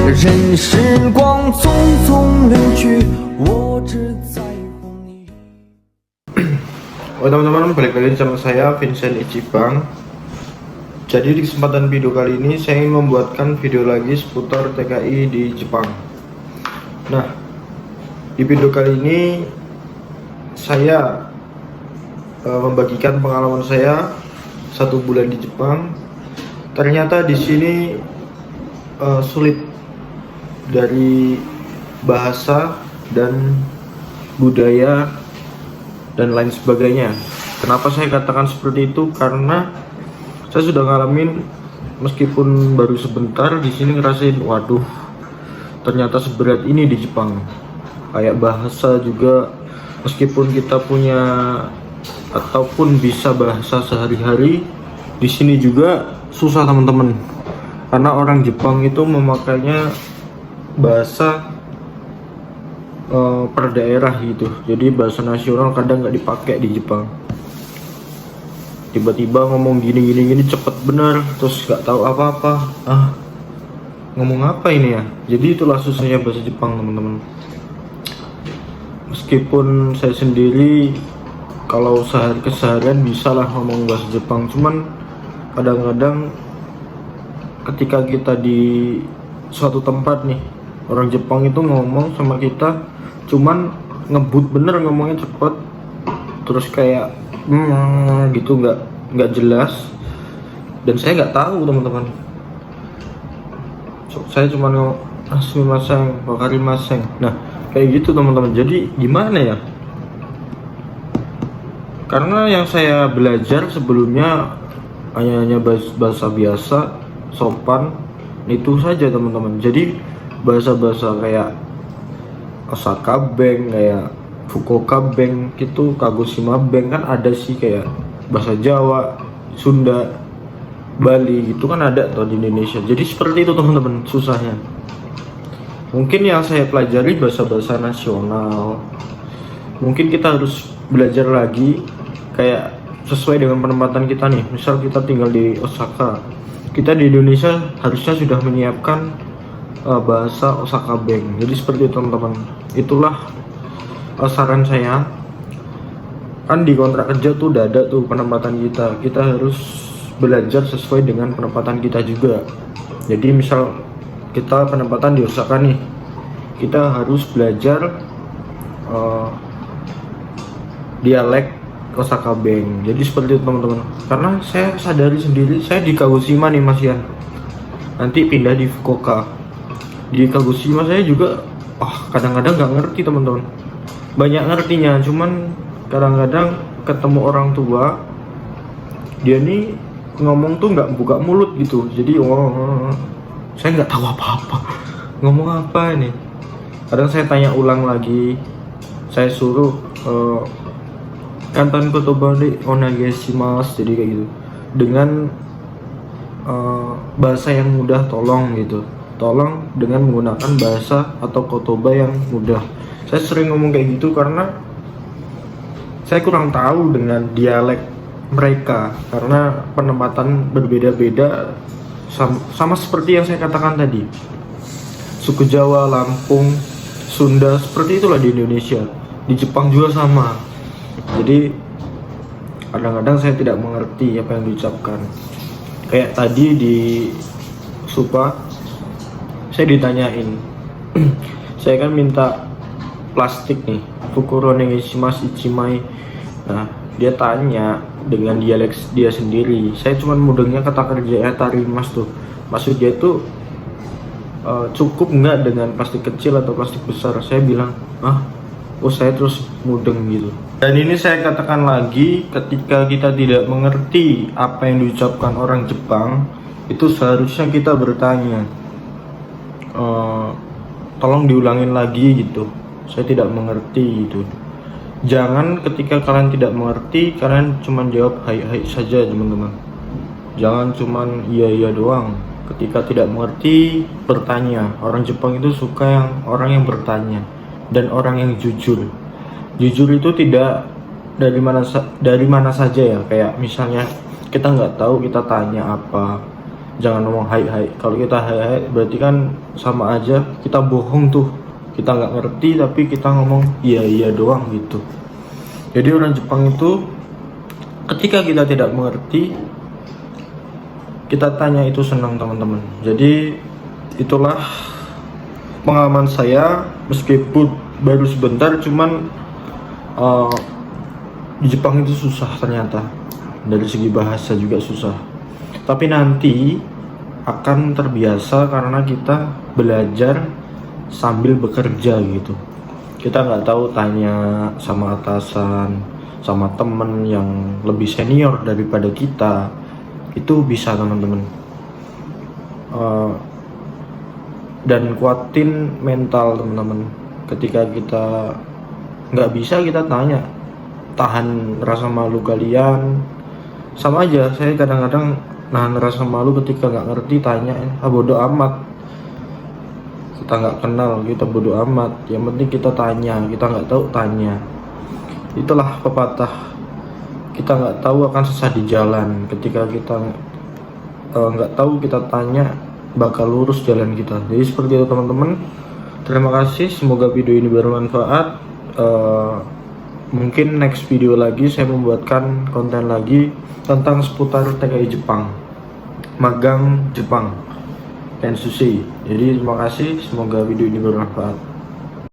任时光匆匆流去，我只在乎你。Oke teman-teman, balik lagi di channel saya Vincent Ichibang. Jadi di kesempatan video kali ini saya ingin membuatkan video lagi seputar TKI di Jepang. Nah, di video kali ini saya membagikan pengalaman saya 1 bulan di Jepang. Ternyata di sini sulit dari bahasa dan budaya dan lain sebagainya. Kenapa saya katakan seperti itu? Karena saya sudah ngalamin, meskipun baru sebentar di sini ngerasain, waduh, ternyata seberat ini di Jepang. Kayak bahasa juga, meskipun kita punya ataupun bisa bahasa sehari-hari, di sini juga susah teman-teman. Karena orang Jepang itu memakainya bahasa per daerah gitu. Jadi bahasa nasional kadang nggak dipakai di Jepang. Tiba-tiba ngomong gini cepet bener, terus nggak tahu apa-apa. Ngomong apa ini ya? Jadi itulah susahnya bahasa Jepang teman-teman. Meskipun saya sendiri kalau keseharian bisa lah ngomong bahasa Jepang, cuman kadang-kadang ketika kita di suatu tempat nih, orang Jepang itu ngomong sama kita cuman ngebut bener, ngomongnya cepet, terus kayak gitu, nggak jelas, dan saya nggak tahu teman-teman. Saya cuma ngomong sumimasen, wakarimasen. Nah kayak gitu teman-teman. Jadi gimana ya, karena yang saya belajar sebelumnya hanya bahasa biasa, sopan, itu saja teman-teman. Jadi bahasa-bahasa kayak Osaka Bank, kayak Fukuoka Bank gitu, Kagoshima Bank kan ada sih, kayak bahasa Jawa, Sunda, Bali gitu kan ada tuh di Indonesia. Jadi seperti itu teman-teman susahnya. Mungkin yang saya pelajari bahasa-bahasa nasional, mungkin kita harus belajar lagi kayak sesuai dengan penempatan kita nih. Misal kita tinggal di Osaka, kita di Indonesia harusnya sudah menyiapkan bahasa Osaka Bank. Jadi seperti itu teman-teman. Itulah saran saya. Kan di kontrak kerja tuh udah ada tuh penempatan kita. Kita harus belajar sesuai dengan penempatan kita juga. Jadi misal kita penempatan di Osaka nih, kita harus belajar dialek Osaka Bank. Jadi seperti itu teman-teman. Karena saya sadari sendiri, saya di Kagoshima nih Mas Yan, nanti pindah di Fukuoka. Di Kagoshima saya juga kadang-kadang nggak ngerti teman-teman. Banyak ngertinya, cuman kadang-kadang ketemu orang tua, dia nih ngomong tuh nggak buka mulut gitu. Jadi saya nggak tahu apa-apa, ngomong apa ini. Kadang saya tanya ulang lagi, saya suruh kantan kotoba de onegaishimasu, jadi kayak gitu, dengan bahasa yang mudah, tolong gitu, tolong dengan menggunakan bahasa atau kotoba yang mudah. Saya sering ngomong kayak gitu karena saya kurang tahu dengan dialek mereka, karena penempatan berbeda-beda, sama seperti yang saya katakan tadi, suku Jawa, Lampung, Sunda, seperti itulah di Indonesia. Di Jepang juga sama. Jadi kadang-kadang saya tidak mengerti apa yang diucapkan. Kayak tadi di Supa, saya ditanyain saya kan minta plastik nih, Fukuro negishimasu ichimai. Nah dia tanya dengan dialek dia sendiri. Saya cuma mudengnya kata kerja tarimas tuh. Maksud dia itu cukup nggak dengan plastik kecil atau plastik besar. Saya bilang saya terus mudeng gitu. Dan ini saya katakan lagi, ketika kita tidak mengerti apa yang diucapkan orang Jepang, itu seharusnya kita bertanya, tolong diulangin lagi gitu, saya tidak mengerti gitu. Jangan ketika kalian tidak mengerti, kalian cuma jawab hai saja teman-teman. Jangan cuman iya doang. Ketika tidak mengerti, bertanya. Orang Jepang itu suka orang yang bertanya dan orang yang jujur. Jujur itu tidak dari mana saja ya. Kayak misalnya kita nggak tahu, kita tanya apa, jangan ngomong hai hai. Kalau kita hai hai berarti kan sama aja kita bohong tuh, kita nggak ngerti tapi kita ngomong iya iya doang gitu. Jadi orang Jepang itu ketika kita tidak mengerti, kita tanya itu senang teman-teman. Jadi itulah pengalaman saya, meskipun baru sebentar, cuman di Jepang itu susah ternyata, dari segi bahasa juga susah. Tapi nanti akan terbiasa karena kita belajar sambil bekerja gitu. Kita nggak tahu tanya sama atasan, sama temen yang lebih senior daripada kita, itu bisa teman-teman. Dan kuatin mental teman-teman. Ketika kita nggak bisa, kita tanya, tahan rasa malu kalian. Sama aja, saya kadang-kadang nahan rasa malu ketika nggak ngerti, tanya, bodo amat, kita nggak kenal, kita bodo amat, yang penting kita tanya, kita nggak tahu tanya. Itulah pepatah, kita nggak tahu akan sesat di jalan. Ketika kita nggak tahu, kita tanya, bakal lurus jalan kita. Jadi seperti itu teman-teman. Terima kasih, semoga video ini bermanfaat. Mungkin next video lagi saya membuatkan konten lagi tentang seputar TKI Jepang, magang Jepang, Kensushi. Jadi terima kasih, semoga video ini bermanfaat.